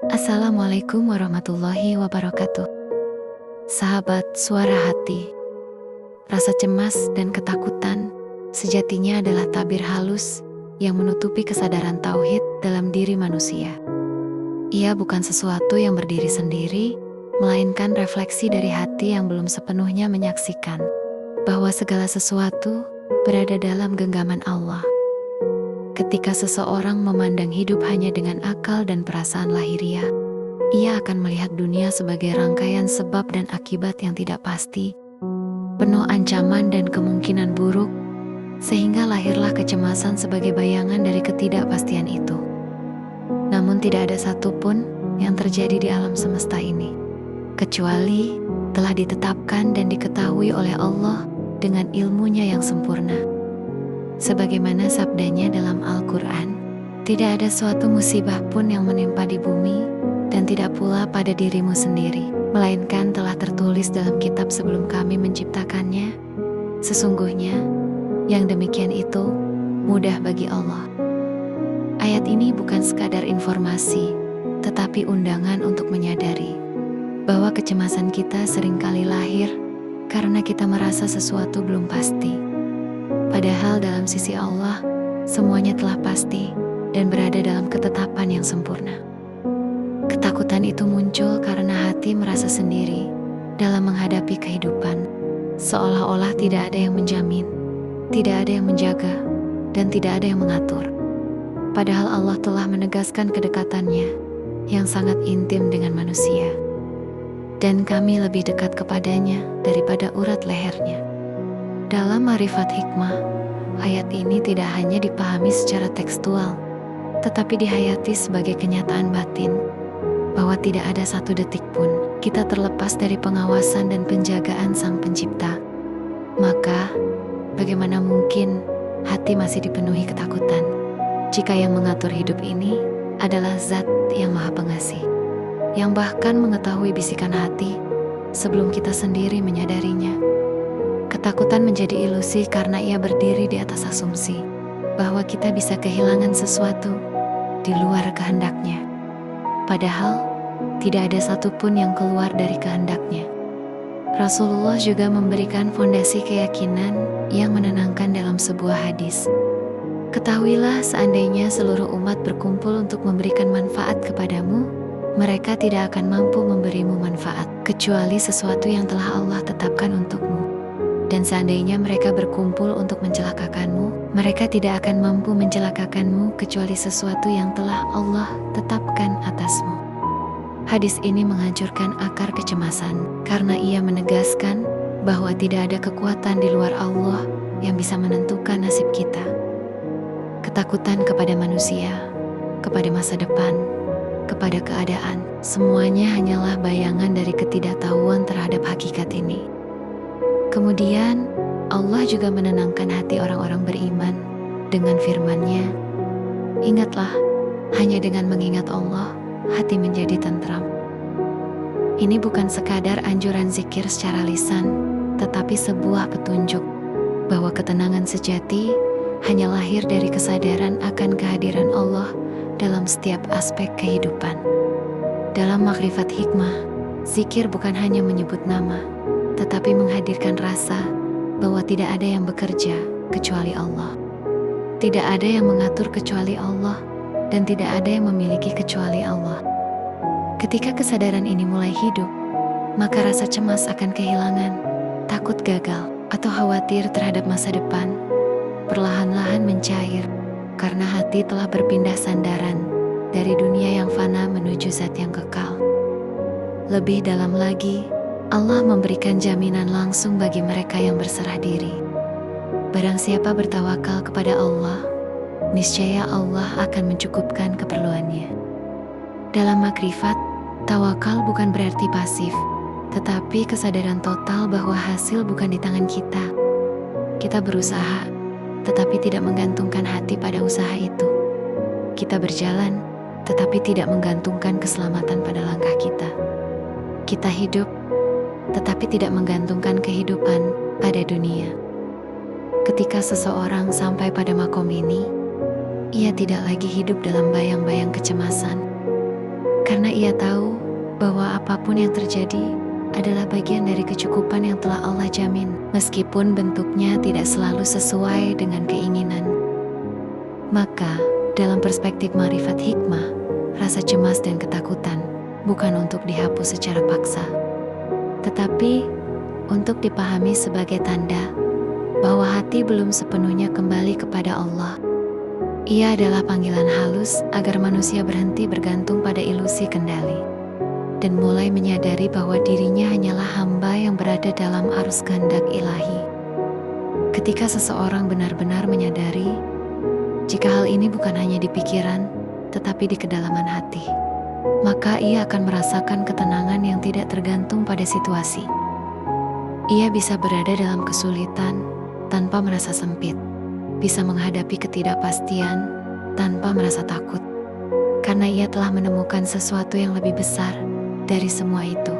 Assalamualaikum warahmatullahi wabarakatuh. Sahabat suara hati, rasa cemas dan ketakutan sejatinya adalah tabir halus yang menutupi kesadaran tauhid dalam diri manusia. Ia bukan sesuatu yang berdiri sendiri, melainkan refleksi dari hati yang belum sepenuhnya menyaksikan bahwa segala sesuatu berada dalam genggaman Allah. Ketika seseorang memandang hidup hanya dengan akal dan perasaan lahiriah, ia akan melihat dunia sebagai rangkaian sebab dan akibat yang tidak pasti, penuh ancaman dan kemungkinan buruk, sehingga lahirlah kecemasan sebagai bayangan dari ketidakpastian itu. Namun tidak ada satupun yang terjadi di alam semesta ini, kecuali telah ditetapkan dan diketahui oleh Allah dengan ilmunya yang sempurna. Sebagaimana sabdanya dalam Al-Quran, tidak ada suatu musibah pun yang menimpa di bumi dan tidak pula pada dirimu sendiri, melainkan telah tertulis dalam kitab sebelum kami menciptakannya. Sesungguhnya, yang demikian itu mudah bagi Allah. Ayat ini bukan sekadar informasi, tetapi undangan untuk menyadari bahwa kecemasan kita seringkali lahir karena kita merasa sesuatu belum pasti. Padahal dalam sisi Allah, semuanya telah pasti dan berada dalam ketetapan yang sempurna. Ketakutan itu muncul karena hati merasa sendiri dalam menghadapi kehidupan, seolah-olah tidak ada yang menjamin, tidak ada yang menjaga, dan tidak ada yang mengatur. Padahal Allah telah menegaskan kedekatannya yang sangat intim dengan manusia, dan kami lebih dekat kepadanya daripada urat lehernya. Dalam Ma'rifat Hikmah, ayat ini tidak hanya dipahami secara tekstual, tetapi dihayati sebagai kenyataan batin, bahwa tidak ada satu detik pun kita terlepas dari pengawasan dan penjagaan Sang Pencipta. Maka, bagaimana mungkin hati masih dipenuhi ketakutan, jika yang mengatur hidup ini adalah Zat yang Maha Pengasih, yang bahkan mengetahui bisikan hati sebelum kita sendiri menyadarinya. Ketakutan menjadi ilusi karena ia berdiri di atas asumsi bahwa kita bisa kehilangan sesuatu di luar kehendaknya. Padahal, tidak ada satupun yang keluar dari kehendaknya. Rasulullah juga memberikan fondasi keyakinan yang menenangkan dalam sebuah hadis. Ketahuilah, seandainya seluruh umat berkumpul untuk memberikan manfaat kepadamu, mereka tidak akan mampu memberimu manfaat, kecuali sesuatu yang telah Allah tetapkan untukmu. Dan seandainya mereka berkumpul untuk mencelakakanmu, mereka tidak akan mampu mencelakakanmu kecuali sesuatu yang telah Allah tetapkan atasmu. Hadis ini menghancurkan akar kecemasan, karena ia menegaskan bahwa tidak ada kekuatan di luar Allah yang bisa menentukan nasib kita. Ketakutan kepada manusia, kepada masa depan, kepada keadaan, semuanya hanyalah bayangan dari ketidaktahuan terhadap hakikat ini. Kemudian, Allah juga menenangkan hati orang-orang beriman dengan firman-Nya. Ingatlah, hanya dengan mengingat Allah, hati menjadi tentram. Ini bukan sekadar anjuran zikir secara lisan, tetapi sebuah petunjuk bahwa ketenangan sejati hanya lahir dari kesadaran akan kehadiran Allah dalam setiap aspek kehidupan. Dalam Ma'rifat Hikmah, zikir bukan hanya menyebut nama, tetapi menghadirkan rasa bahwa tidak ada yang bekerja kecuali Allah. Tidak ada yang mengatur kecuali Allah, dan tidak ada yang memiliki kecuali Allah. Ketika kesadaran ini mulai hidup, maka rasa cemas akan kehilangan, takut gagal, atau khawatir terhadap masa depan perlahan-lahan mencair, karena hati telah berpindah sandaran dari dunia yang fana menuju Zat yang kekal. Lebih dalam lagi, Allah memberikan jaminan langsung bagi mereka yang berserah diri. Barang siapa bertawakal kepada Allah, niscaya Allah akan mencukupkan keperluannya. Dalam Ma'rifat, tawakal bukan berarti pasif, tetapi kesadaran total bahwa hasil bukan di tangan kita. Kita berusaha, tetapi tidak menggantungkan hati pada usaha itu. Kita berjalan, tetapi tidak menggantungkan keselamatan pada langkah kita. Kita hidup, tetapi tidak menggantungkan kehidupan pada dunia. Ketika seseorang sampai pada makom ini, ia tidak lagi hidup dalam bayang-bayang kecemasan. Karena ia tahu bahwa apapun yang terjadi adalah bagian dari kecukupan yang telah Allah jamin, meskipun bentuknya tidak selalu sesuai dengan keinginan. Maka, dalam perspektif ma'rifat hikmah, rasa cemas dan ketakutan bukan untuk dihapus secara paksa, tetapi untuk dipahami sebagai tanda bahwa hati belum sepenuhnya kembali kepada Allah. Ia adalah panggilan halus agar manusia berhenti bergantung pada ilusi kendali dan mulai menyadari bahwa dirinya hanyalah hamba yang berada dalam arus kehendak ilahi. Ketika seseorang benar-benar menyadari jika hal ini bukan hanya di pikiran, tetapi di kedalaman hati, maka ia akan merasakan ketenangan yang tidak tergantung pada situasi. Ia bisa berada dalam kesulitan tanpa merasa sempit, bisa menghadapi ketidakpastian tanpa merasa takut, karena ia telah menemukan sesuatu yang lebih besar dari semua itu,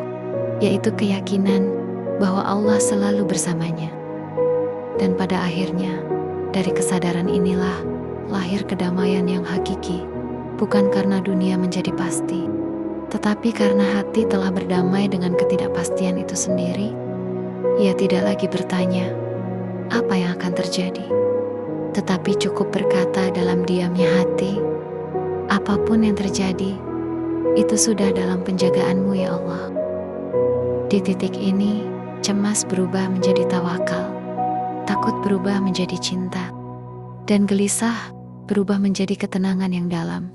yaitu keyakinan bahwa Allah selalu bersamanya. Dan pada akhirnya, dari kesadaran inilah lahir kedamaian yang hakiki, bukan karena dunia menjadi pasti, tetapi karena hati telah berdamai dengan ketidakpastian itu sendiri. Ia tidak lagi bertanya, apa yang akan terjadi? Tetapi cukup berkata dalam diamnya hati, apapun yang terjadi, itu sudah dalam penjagaanmu ya Allah. Di titik ini, cemas berubah menjadi tawakal, takut berubah menjadi cinta, dan gelisah berubah menjadi ketenangan yang dalam.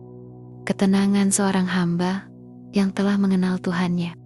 Ketenangan seorang hamba yang telah mengenal Tuhannya.